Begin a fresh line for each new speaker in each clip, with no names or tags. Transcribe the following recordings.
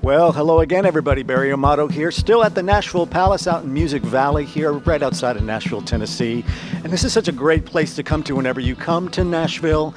Well, hello again, everybody. Barry Amato here, still at the Nashville Palace out in Music Valley here, right outside of Nashville, Tennessee. And this is such a great place to come to whenever you come to Nashville.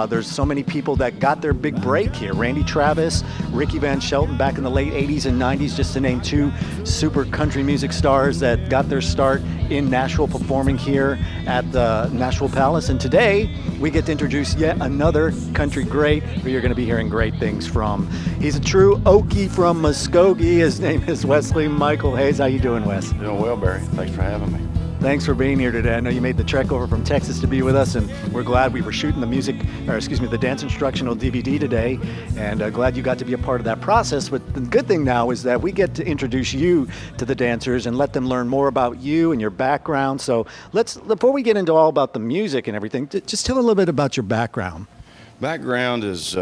There's so many people that got their big break here. Randy Travis, Ricky Van Shelton back in the late 80s and 90s, just to name two super country music stars that got their start in Nashville performing here at the Nashville Palace. And today, we get to introduce yet another country great who you're going to be hearing great things from. He's a true Okie from Muskogee. His name is Wesley Michael Hayes. How you doing, Wes?
Doing well, Barry. Thanks for having me.
Thanks for being here today. I know you made the trek over from Texas to be with us, and we're glad we were shooting the dance instructional DVD today, and glad you got to be a part of that process. But the good thing now is that we get to introduce you to the dancers and let them learn more about you and your background. So before we get into all about the music and everything, just tell a little bit about your background.
Background is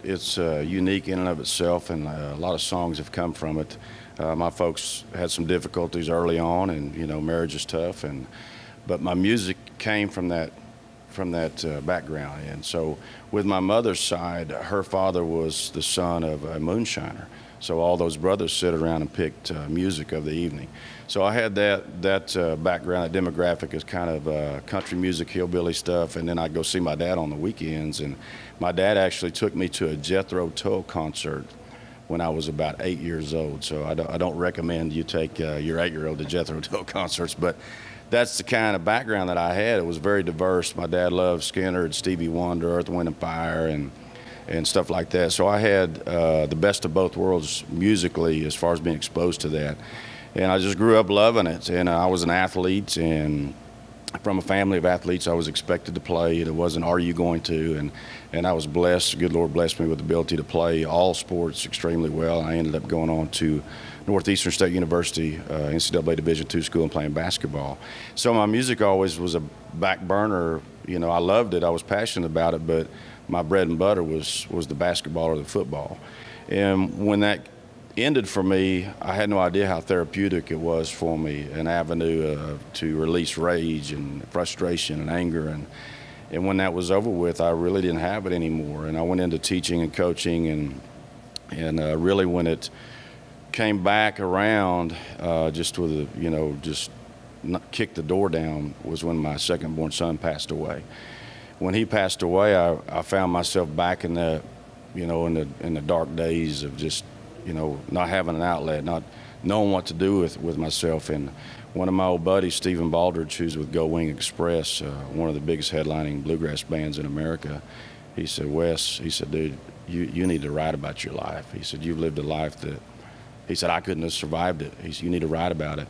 it's unique in and of itself, and a lot of songs have come from it. My folks had some difficulties early on, and marriage is tough, but my music came from that background. And so with my mother's side, her father was the son of a moonshiner, so all those brothers sit around and picked music of the evening. So I had that background, that demographic is kind of country music, hillbilly stuff, and then I'd go see my dad on the weekends. And my dad actually took me to a Jethro Tull concert when I was about 8 years old. So I don't recommend you take your 8-year-old to Jethro Tull concerts, but that's the kind of background that I had. It was very diverse. My dad loved Skinner and Stevie Wonder, Earth, Wind and Fire, and stuff like that. So I had the best of both worlds musically as far as being exposed to that. And I just grew up loving it. And I was an athlete, and from a family of athletes, I was expected to play. It wasn't, are you going to? And I was blessed. Good Lord blessed me with the ability to play all sports extremely well. I ended up going on to Northeastern State University, NCAA Division II school, and playing basketball. So my music always was a back burner. I loved it. I was passionate about it, but my bread and butter was the basketball or the football. And when that ended for me, I had no idea how therapeutic it was for me, an avenue to release rage and frustration and anger. And when that was over with, I really didn't have it anymore. And I went into teaching and coaching, and really when it came back around, just kicked the door down, was when my second-born son passed away. When he passed away, I found myself back in the dark days of just not having an outlet, not knowing what to do with myself. And one of my old buddies, Stephen Baldridge, who's with Go Wing Express, one of the biggest headlining bluegrass bands in America, he said, Wes, he said, dude, you need to write about your life. He said, you've lived a life that, he said, I couldn't have survived it. He said, you need to write about it.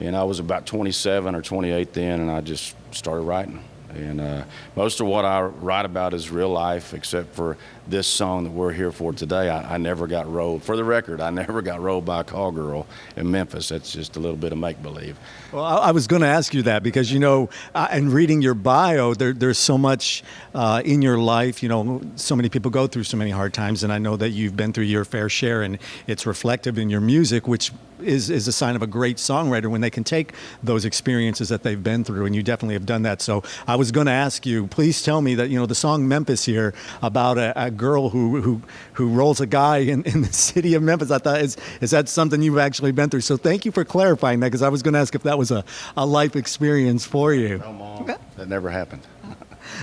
And I was about 27 or 28 then, and I just started writing. And most of what I write about is real life, except for this song that we're here for today. I never got rolled. For the record, I never got rolled by a call girl in Memphis. That's just a little bit of make-believe.
Well, I was going to ask you that because, in reading your bio, there's so much in your life. So many people go through so many hard times, and I know that you've been through your fair share, and it's reflective in your music, which is a sign of a great songwriter when they can take those experiences that they've been through, and you definitely have done that. So I was going to ask you, please tell me that, the song Memphis here about a girl who rolls a guy in the city of Memphis. I thought, is that something you've actually been through? So thank you for clarifying that, because I was going to ask if that was a life experience for you.
No, Mom, that never happened.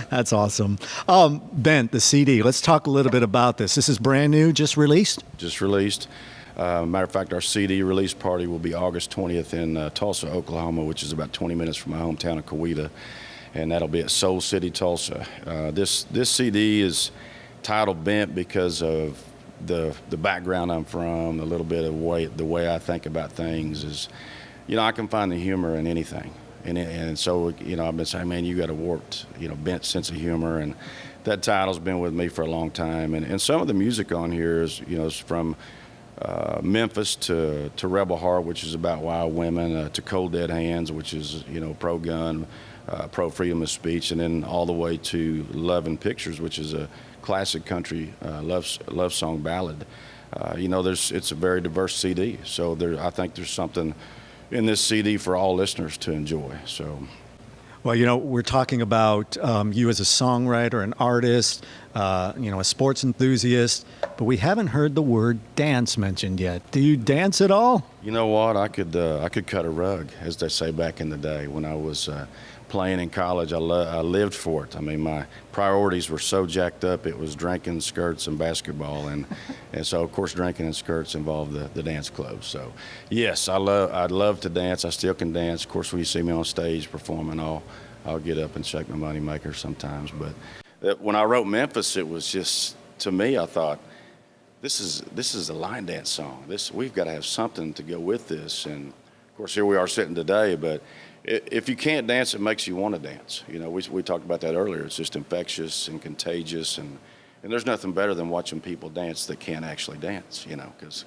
That's awesome. Ben, the CD, let's talk a little bit about this. This is brand new, just released?
Just released. Matter of fact, our CD release party will be August 20th in Tulsa, Oklahoma, which is about 20 minutes from my hometown of Coweta, and that'll be at Soul City, Tulsa. This CD is titled Bent because of the background I'm from, a little bit of the way I think about things is, I can find the humor in anything. And so, I've been saying, man, you got a warped, bent sense of humor, and that title's been with me for a long time. And some of the music on here is, is from Memphis to Rebel Heart, which is about wild women, to Cold Dead Hands, which is, pro-gun, pro-freedom of speech, and then all the way to Love and Pictures, which is a classic country love song ballad. It's a very diverse CD, so I think there's something in this CD for all listeners to enjoy. So.
Well, we're talking about you as a songwriter, an artist, a sports enthusiast, but we haven't heard the word dance mentioned yet. Do you dance at all?
You know what? I could cut a rug, as they say back in the day. When I was playing in college, I lived for it. I mean, my priorities were so jacked up. It was drinking, skirts, and basketball, and so of course drinking and skirts involved the dance clubs. So yes, I'd love to dance. I still can dance. Of course, when you see me on stage performing, I'll get up and shake my money maker sometimes. But when I wrote Memphis, it was just, to me, I thought, this is a line dance song. We've got to have something to go with this. And of course, here we are sitting today. But if you can't dance, it makes you want to dance. We talked about that earlier. It's just infectious and contagious, and there's nothing better than watching people dance that can't actually dance. Because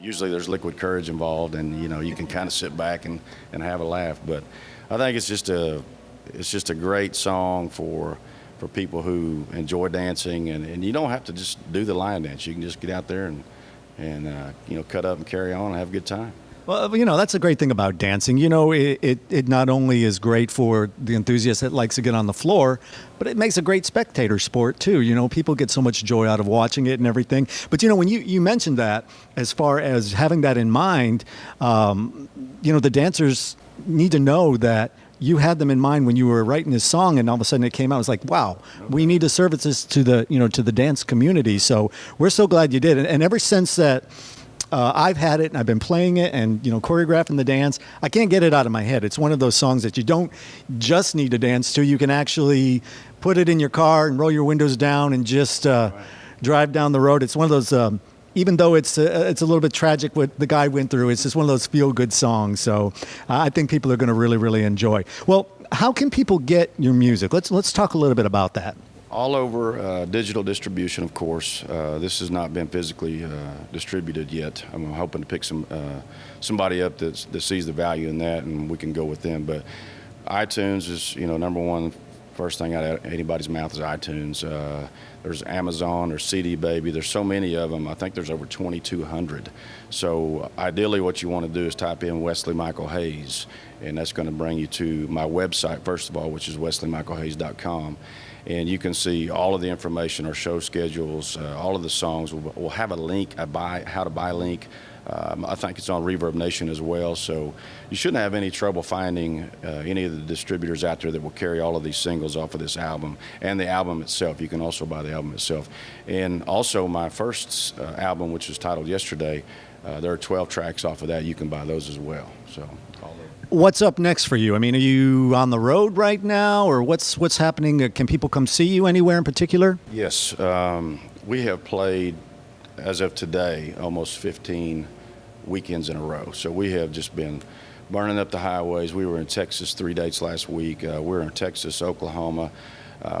usually there's liquid courage involved, and you can kind of sit back and have a laugh. But I think it's just a great song for people who enjoy dancing, and you don't have to just do the line dance. You can just get out there and cut up and carry on and have a good time.
Well, that's a great thing about dancing. It not only is great for the enthusiast that likes to get on the floor, but it makes a great spectator sport too. People get so much joy out of watching it and everything. But when you mentioned that, as far as having that in mind, the dancers need to know that you had them in mind when you were writing this song, and all of a sudden it came out. It was like, wow, we need to service this to the dance community. So we're so glad you did. And ever since that, I've had it, and I've been playing it and choreographing the dance. I can't get it out of my head. It's one of those songs that you don't just need to dance to. You can actually put it in your car and roll your windows down and just drive down the road. It's one of those. Even though it's a little bit tragic what the guy went through, it's just one of those feel-good songs. So I think people are going to really, really enjoy. Well, how can people get your music? Let's talk a little bit about that.
All over digital distribution, of course. This has not been physically distributed yet. I'm hoping to pick somebody up that sees the value in that, and we can go with them. But iTunes is, number one. First thing out of anybody's mouth is iTunes. There's Amazon or CD Baby. There's so many of them. I think there's over 2,200. So ideally what you want to do is type in Wesley Michael Hayes, and that's going to bring you to my website, first of all, which is wesleymichaelhayes.com. And you can see all of the information, our show schedules, all of the songs. We'll have a link, how to buy link. I think it's on Reverb Nation as well, so you shouldn't have any trouble finding any of the distributors out there that will carry all of these singles off of this album and the album itself. You can also buy the album itself. And also my first album, which was titled Yesterday, there are 12 tracks off of that. You can buy those as well. So
what's up next for you? I mean, are you on the road right now, or what's happening? Can people come see you anywhere in particular?
Yes, we have played, as of today, almost 15 weekends in a row. So we have just been burning up the highways. We were in Texas 3 dates last week. We're in Texas, Oklahoma.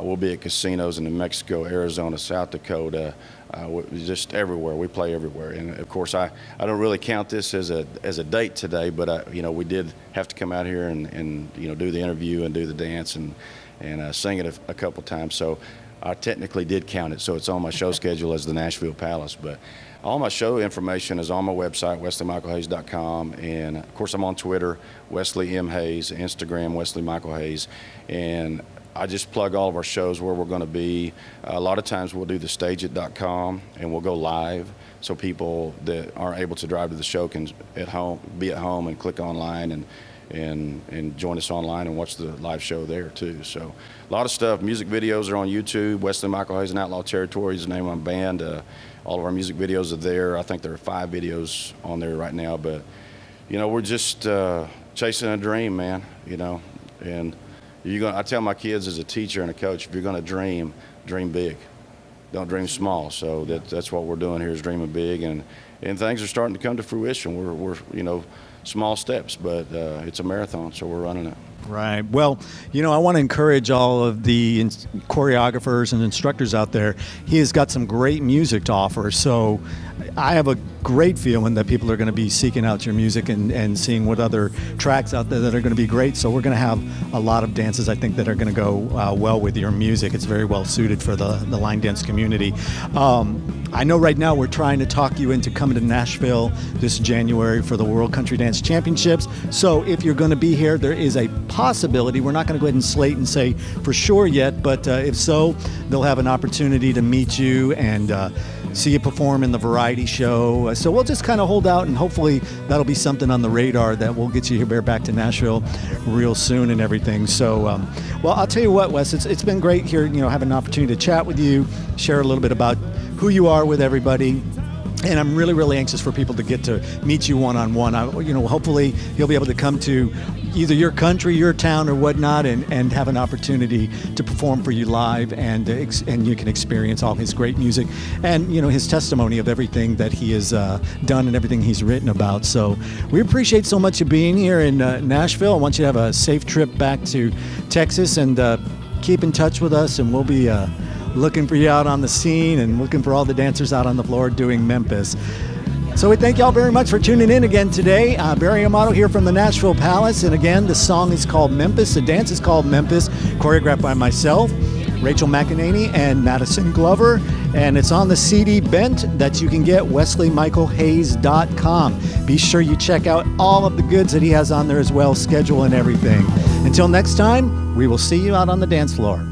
We'll be at casinos in New Mexico, Arizona, South Dakota, just everywhere. We play everywhere. And of course, I don't really count this as a date today, but we did have to come out here and do the interview and do the dance and sing it a couple times. So I technically did count it, so it's on my show schedule as the Nashville Palace. But all my show information is on my website, wesleymichaelhayes.com. And, of course, I'm on Twitter, Wesley M. Hayes, Instagram, Wesley Michael Hayes. And I just plug all of our shows where we're going to be. A lot of times we'll do the stageit.com, and we'll go live so people that aren't able to drive to the show can be at home and click online and join us online and watch the live show there too. So a lot of stuff. Music videos are on YouTube. Wesley Michael Hayes and Outlaw Territory is the name of my band. All of our music videos are there. I think there are 5 videos on there right now. But we're just chasing a dream, man. And I tell my kids as a teacher and a coach, if you're going to dream big. Don't dream small. So that's what we're doing here, is dreaming big, and things are starting to come to fruition. We're small steps, but it's a marathon, so we're running it.
Right. Well, I want to encourage all of the choreographers and instructors out there. He has got some great music to offer, so I have a great feeling that people are going to be seeking out your music and seeing what other tracks out there that are going to be great. So we're going to have a lot of dances, I think, that are going to go well with your music. It's very well suited for the line dance community. I know right now we're trying to talk you into coming to Nashville this January for the World Country Dance Championships. So if you're going to be here, there is a possibility. We're not going to go ahead and slate and say for sure yet, but if so, they'll have an opportunity to meet you and see you perform in the variety show. So we'll just kind of hold out, and hopefully that'll be something on the radar that will get you here back to Nashville real soon and everything. So, well, I'll tell you what, Wes, it's been great here, having an opportunity to chat with you, share a little bit about who you are with everybody. And I'm really, really anxious for people to get to meet you one-on-one. Hopefully you'll be able to come to either your country, your town, or whatnot, and have an opportunity to perform for you live, and you can experience all his great music and his testimony of everything that he has done and everything he's written about. So we appreciate so much you being here in Nashville. I want you to have a safe trip back to Texas, and keep in touch with us, and we'll be looking for you out on the scene and looking for all the dancers out on the floor doing Memphis. So we thank y'all very much for tuning in again today. Barry Amato here from the Nashville Palace. And again, the song is called Memphis. The dance is called Memphis, choreographed by myself, Rachel McEnany, and Madison Glover. And it's on the CD Bent that you can get, wesleymichaelhayes.com. Be sure you check out all of the goods that he has on there as well, schedule and everything. Until next time, we will see you out on the dance floor.